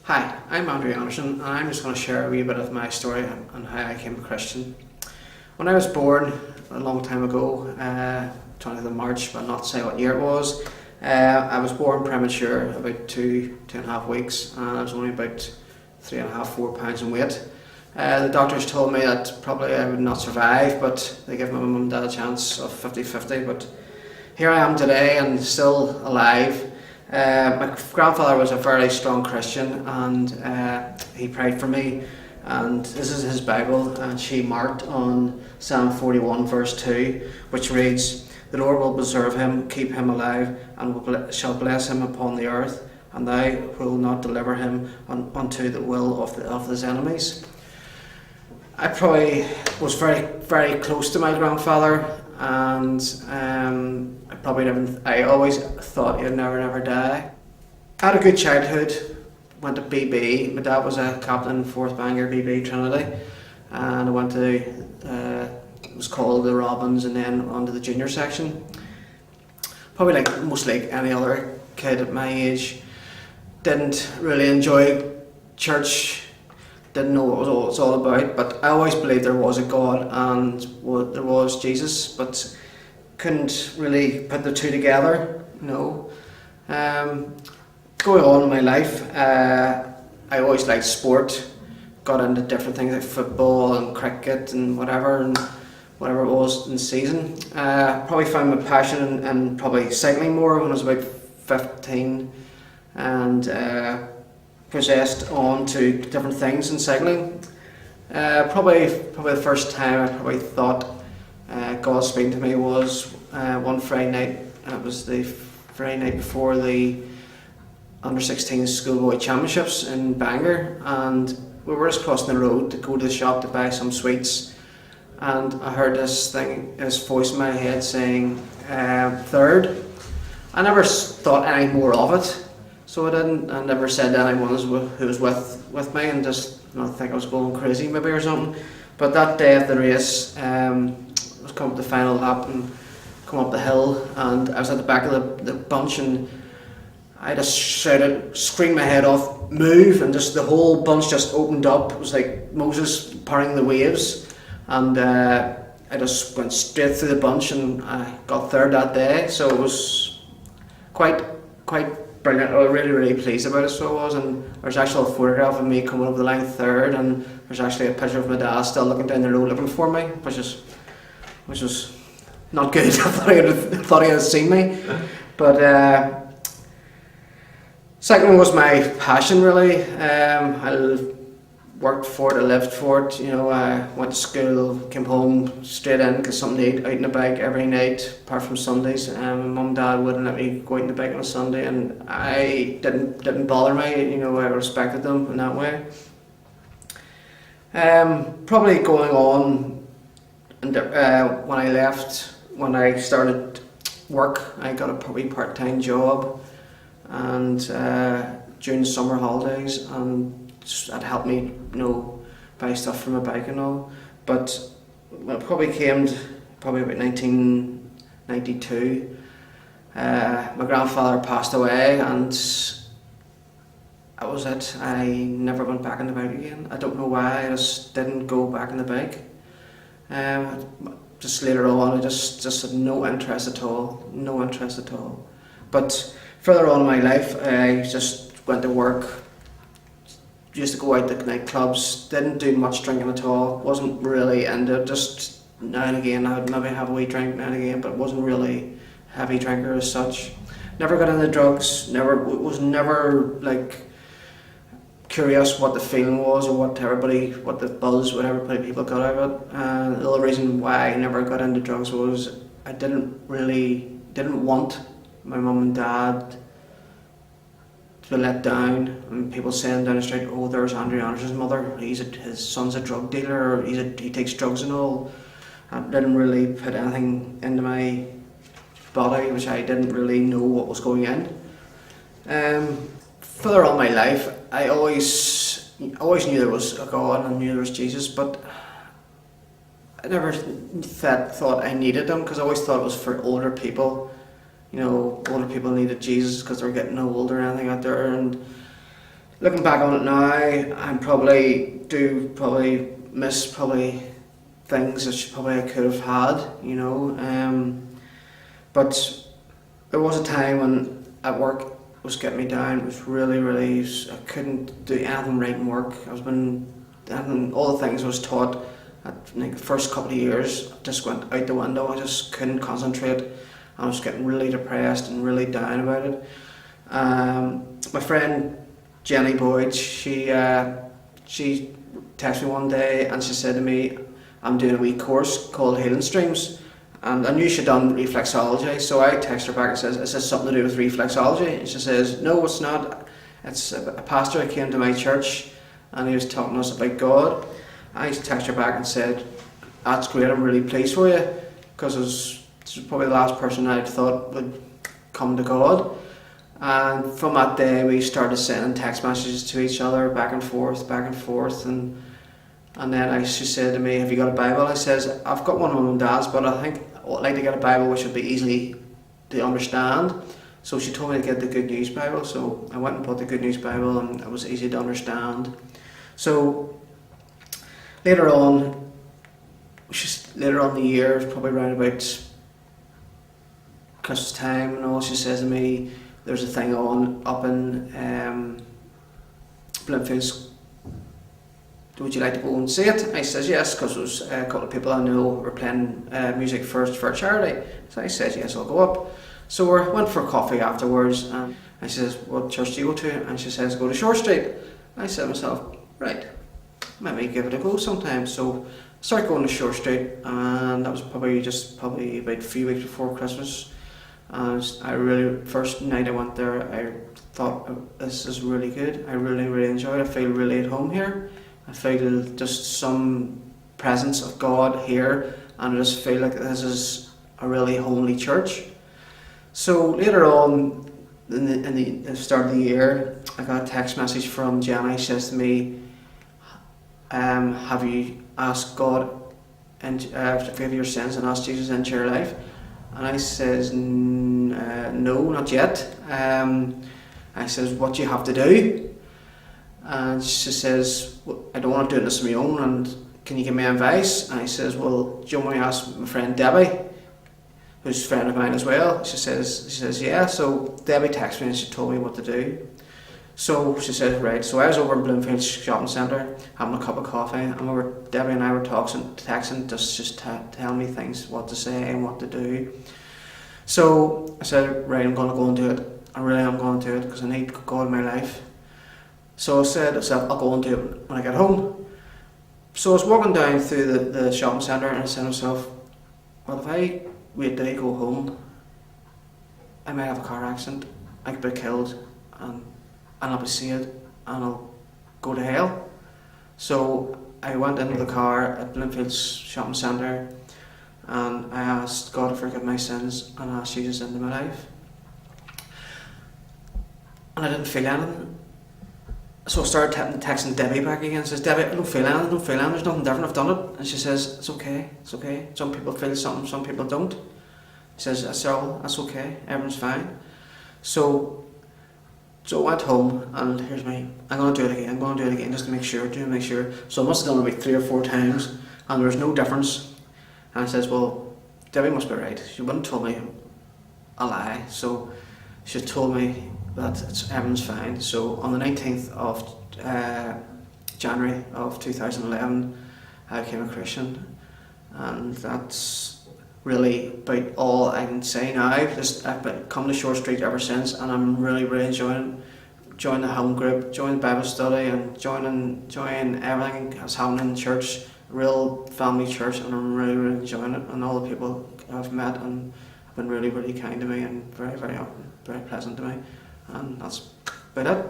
Hi, I'm Andrew Anderson, and I'm just going to share a wee bit of my story and how I became a Christian. When I was born a long time ago, 20th of March, but not say what year it was, I was born premature, about two and a half weeks, and I was only about 3.5, 4 pounds in weight. The doctors told me that probably I would not survive, but they gave my mum and dad a chance of 50-50. But here I am today and still alive. My grandfather was a very strong Christian, and he prayed for me, and this is his Bible, and she marked on Psalm 41 verse 2, which reads, "The Lord will preserve him, keep him alive, and shall bless him upon the earth, and thou will not deliver him unto the will of his enemies." I probably was very, very close to my grandfather, and I always thought he'd never die. I had a good childhood, went to BB. My dad was a captain in 4th Bangor BB Trinity, and I went to, it was called the Robins, and then on to the junior section. Probably most like any other kid at my age, didn't really enjoy church, didn't know what it was all about, but I always believed there was a God and there was Jesus, but couldn't really put the two together, Going on in my life, I always liked sport, got into different things like football and cricket and whatever it was in season. Probably found my passion in probably cycling more when I was about 15, and possessed on to different things in cycling. Probably the first time I probably thought God speaking to me was one Friday night. It was the Friday night before the under-16 schoolboy championships in Bangor, and we were just crossing the road to go to the shop to buy some sweets, and I heard this voice in my head saying third. I never thought any more of it, so I never said to anyone who was with me, and just think I was going crazy maybe or something. But that day of the race, I was coming up the final lap and come up the hill, and I was at the back of the bunch, and I just shouted, screamed my head off, "Move!" and just the whole bunch just opened up. It was like Moses parting the waves, and I just went straight through the bunch, and I got third that day. So it was quite brilliant. I was really pleased about it. So it was, and there's actually a photograph of me coming over the line third, and there's actually a picture of my dad still looking down the road looking for me, which was not good. I thought he had seen me, but. Cycling was my passion really. I worked for it, I lived for it. I went to school, came home straight in, got something to eat, out on the bike every night, apart from Sundays. My mum and dad wouldn't let me go out on the bike on a Sunday, and I didn't bother me. I respected them in that way. Probably going on, and when I started work, I got a probably part-time job, and during summer holidays, and that helped me, buy stuff for my bike and all. But when it probably came to about 1992, my grandfather passed away, and that was it. I never went back on the bike again. I don't know why, I just didn't go back on the bike. Just later on, I just had no interest at all. But further on in my life, I just went to work, used to go out to nightclubs, didn't do much drinking at all, wasn't really into it, just now and again I would maybe have a wee drink now and again, but wasn't really a heavy drinker as such. Never got into drugs, was never like curious what the feeling was or what the buzz, whatever people got out of it. The only reason why I never got into drugs was I didn't want my mum and dad to be let down, and people saying down the street, "Oh, there's Andrew Anderson's mother. His son's a drug dealer, or he takes drugs and all." I didn't really put anything into my body, which I didn't really know what was going in. Further on in my life, I always knew there was a God and I knew there was Jesus, but I never thought I needed him, because I always thought it was for older people. Older people needed Jesus because they were getting old or anything out there, and looking back on it now, I probably miss things that I could have had, you know. But there was a time when at work it was getting me down. It was really, I couldn't do anything right in work. All the things I was taught at like the first couple of years just went out the window. I just couldn't concentrate. I was getting really depressed and really down about it. My friend Jenny Boyd, she texted me one day and she said to me, I'm doing a wee course called Healing Streams, and I knew she'd done reflexology, so I texted her back and says, is this something to do with reflexology? And she says, no, it's not. It's a pastor that came to my church and he was talking to us about God. I texted her back and said, that's great, I'm really pleased for you, because this was probably the last person I'd thought would come to God. And from that day we started sending text messages to each other back and forth, and then she said to me, have you got a Bible? I says, I've got one of my own dad's, but I think I'd like to get a Bible which would be easily to understand. So she told me to get the Good News Bible, so I went and bought the Good News Bible, and it was easy to understand. So later on in the year, probably around about Christmas time and all, she says to me, there's a thing on up in Bloomfields, would you like to go and see it? I says yes, because there was a couple of people I know were playing music first for a charity. So I said yes, I'll go up. So we went for coffee afterwards, and I says, what church do you go to? And she says, go to Shore Street. I said to myself, right, maybe give it a go sometime. So I started going to Shore Street, and that was probably about a few weeks before Christmas. And first night I went there, I thought, this is really good. I really enjoy it. I feel really at home here. I feel just some presence of God here, and I just feel like this is a really homely church. So later on, in the start of the year, I got a text message from Jenny. She says to me, have you asked God to forgive your sins and asked Jesus into your life? And I says, no, not yet. I says, what do you have to do? And she says, well, I don't want to do this on my own, and can you give me advice? And I says, well, do you want me to ask my friend Debbie, who's a friend of mine as well? She says yeah. So Debbie texted me and she told me what to do. So she said, right. So I was over in Bloomfield Shopping Centre having a cup of coffee, and Debbie and I were texting, just telling me things, what to say and what to do. So I said, right, I'm going to go and do it. I really am going to do it because I need God in my life. So I said, I'll go and do it when I get home. So I was walking down through the shopping centre, and I said to myself, well, if I wait till I go home, I might have a car accident, I could be killed, and I'll be saved, and I'll go to hell. So I went into the car at Bloomfield Shopping Centre, and I asked God to forgive my sins and asked Jesus into my life. And I didn't feel anything. So I started texting Debbie back again. Says, Debbie, I don't feel anything, there's nothing different, I've done it. And she says, it's okay. Some people feel something, some people don't. She says, that's okay, everyone's fine. So I went home, and here's me, I'm going to do it again just to make sure, So I must have done it about 3 or 4 times, and there was no difference. And I says, well, Debbie must be right. She wouldn't have told me a lie. So she told me that everyone's fine. So on the 19th of January of 2011, I became a Christian, and that's really about all I can say now. I've come to Shore Street ever since, and I'm really enjoying the home group, joining the Bible study, and enjoying everything that's happening in church, real family church, and I'm really enjoying it. And all the people I've met and have been really kind to me, and very pleasant to me. And that's about it.